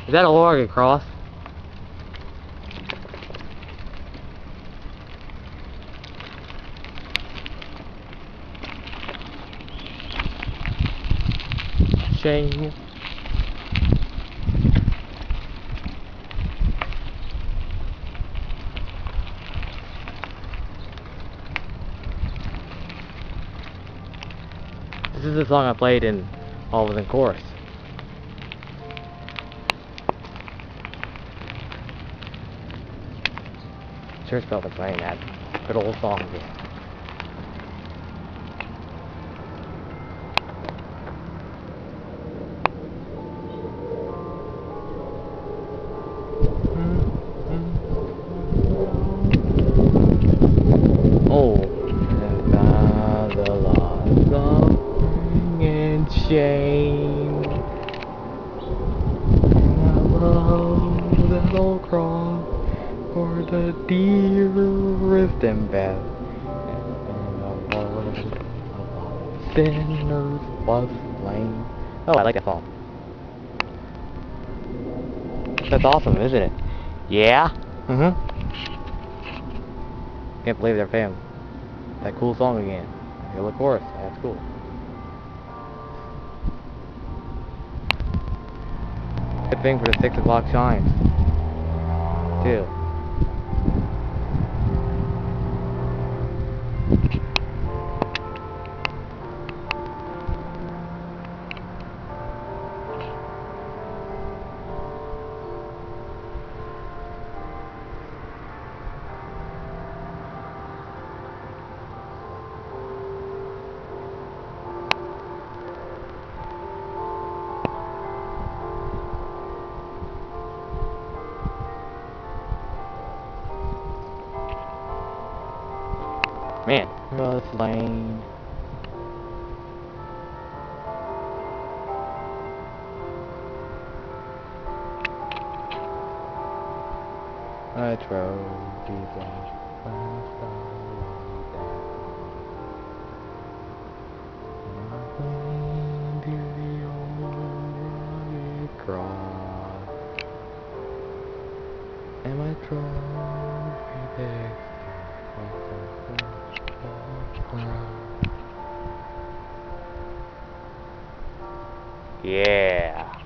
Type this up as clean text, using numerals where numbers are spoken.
Is that a Oregon cross? Shame. This is the song I played in while I was in chorus. Sure felt like playing that good old song again. Oh, the loss of and shame. And I love that old cross for the dearest and best. And the Lord of all sinners was slain. Oh, I like that song. That's awesome, isn't it? Yeah? Can't believe they're playing that cool song again. The chorus, that's cool. Good thing for the 6 o'clock chimes, too. Man, Rose Lane. I drove Jesus last away down. And I went to the old rugged cross, and my trophy there. Yeah.